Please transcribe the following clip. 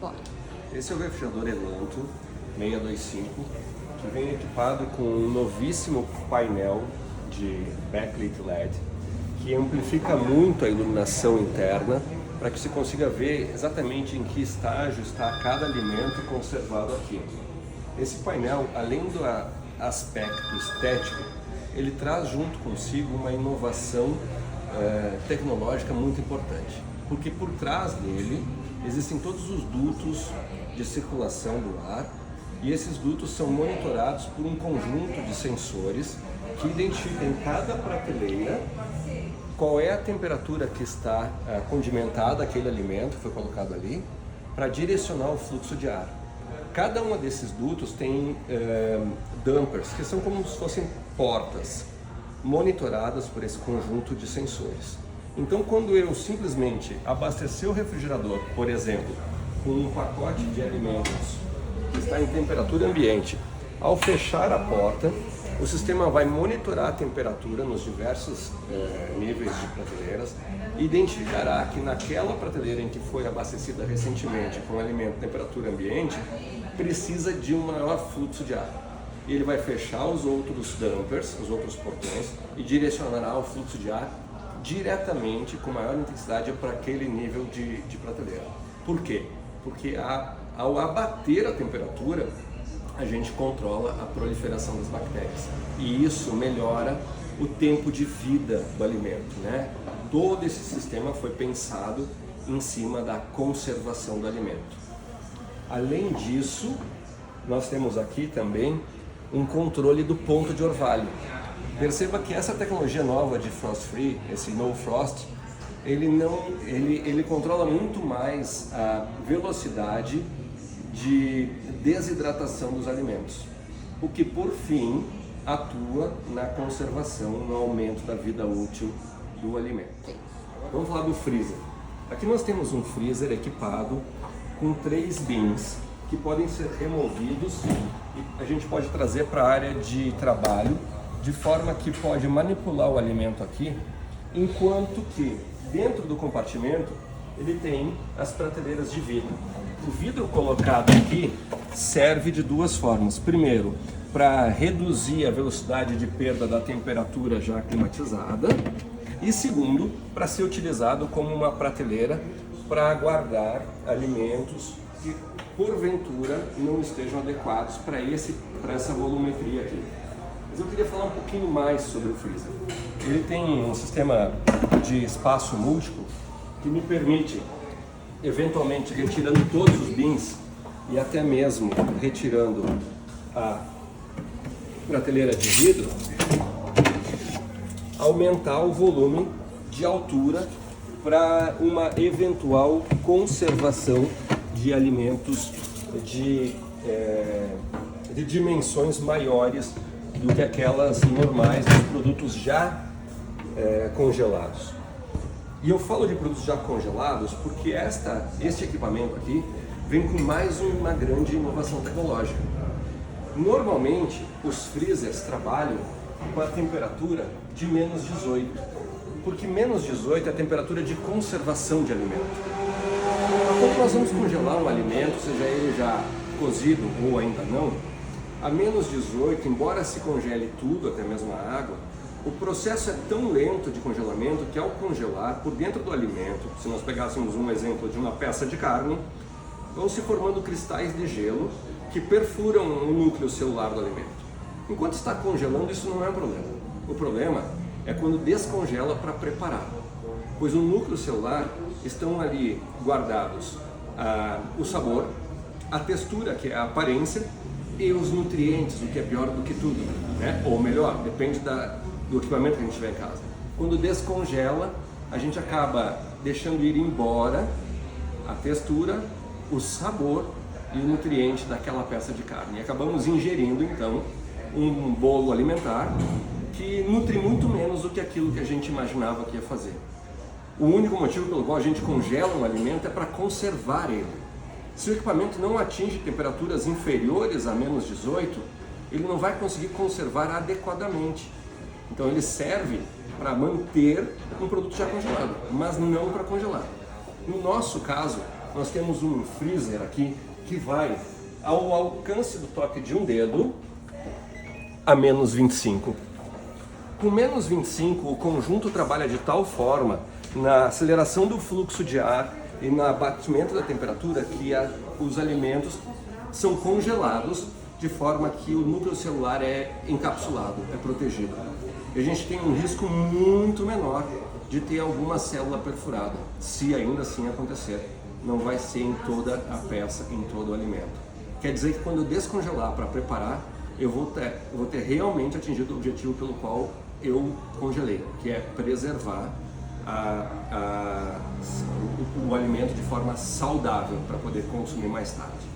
Bora. Esse é o refrigerador Elanto 625, que vem equipado com um novíssimo painel de backlit LED, que amplifica muito a iluminação interna para que você consiga ver exatamente em que estágio está cada alimento conservado aqui. Esse painel, além do aspecto estético, ele traz junto consigo uma inovação tecnológica muito importante, porque por trás dele existem todos os dutos de circulação do ar, e esses dutos são monitorados por um conjunto de sensores que identificam em cada prateleira qual é a temperatura que está condimentada aquele alimento que foi colocado ali, para direcionar o fluxo de ar. Cada um desses dutos tem dampers, que são como se fossem portas, monitoradas por esse conjunto de sensores. Então, quando eu simplesmente abastecer o refrigerador, por exemplo, com um pacote de alimentos que está em temperatura ambiente, ao fechar a porta, o sistema vai monitorar a temperatura nos diversos níveis de prateleiras, identificará que naquela prateleira em que foi abastecida recentemente com alimento em temperatura ambiente, precisa de um maior fluxo de ar. E ele vai fechar os outros dampers, os outros portões, e direcionará o fluxo de ar diretamente, com maior intensidade, para aquele nível de prateleira. Por quê? Porque ao abater a temperatura, a gente controla a proliferação das bactérias. E isso melhora o tempo de vida do alimento, né? Todo esse sistema foi pensado em cima da conservação do alimento. Além disso, nós temos aqui também um controle do ponto de orvalho. Perceba que essa tecnologia nova de Frost Free, esse No Frost, ele controla muito mais a velocidade de desidratação dos alimentos, o que por fim atua na conservação, no aumento da vida útil do alimento. Vamos falar do freezer. Aqui nós temos um freezer equipado com 3 bins que podem ser removidos e a gente pode trazer para a área de trabalho, de forma que pode manipular o alimento aqui, enquanto que dentro do compartimento ele tem as prateleiras de vidro. O vidro colocado aqui serve de duas formas. Primeiro, para reduzir a velocidade de perda da temperatura já climatizada, e segundo, para ser utilizado como uma prateleira para guardar alimentos que porventura não estejam adequados para essa volumetria aqui. Mas eu queria falar um pouquinho mais sobre o freezer. Ele tem um sistema de espaço múltiplo que me permite, eventualmente retirando todos os bins e até mesmo retirando a prateleira de vidro, aumentar o volume de altura para uma eventual conservação de alimentos de dimensões maiores do que aquelas normais dos produtos já congelados. E eu falo de produtos já congelados porque este equipamento aqui vem com mais uma grande inovação tecnológica. Normalmente, os freezers trabalham com a temperatura de menos 18, porque menos 18 é a temperatura de conservação de alimento. Quando nós vamos congelar um alimento, seja ele já cozido ou ainda não, a menos 18, embora se congele tudo, até mesmo a água, o processo é tão lento de congelamento que ao congelar por dentro do alimento, se nós pegássemos um exemplo de uma peça de carne, vão se formando cristais de gelo que perfuram o núcleo celular do alimento. Enquanto está congelando, isso não é um problema. O problema é quando descongela para preparar, pois no núcleo celular estão ali guardados o sabor, a textura, que é a aparência, e os nutrientes, o que é pior do que tudo, né? Ou melhor, depende do equipamento que a gente tiver em casa. Quando descongela, a gente acaba deixando ir embora a textura, o sabor e o nutriente daquela peça de carne. E acabamos ingerindo, então, um bolo alimentar que nutre muito menos do que aquilo que a gente imaginava que ia fazer. O único motivo pelo qual a gente congela um alimento é para conservar ele. Se o equipamento não atinge temperaturas inferiores a menos 18, ele não vai conseguir conservar adequadamente. Então ele serve para manter um produto já congelado, mas não para congelar. No nosso caso, nós temos um freezer aqui que vai ao alcance do toque de um dedo a menos 25. Com menos 25, o conjunto trabalha de tal forma na aceleração do fluxo de ar e no abatimento da temperatura que os alimentos são congelados de forma que o núcleo celular é encapsulado, é protegido. E a gente tem um risco muito menor de ter alguma célula perfurada, se ainda assim acontecer. Não vai ser em toda a peça, em todo o alimento. Quer dizer que quando eu descongelar para preparar, eu vou ter realmente atingido o objetivo pelo qual eu congelei, que é preservar o alimento de forma saudável para poder consumir mais tarde.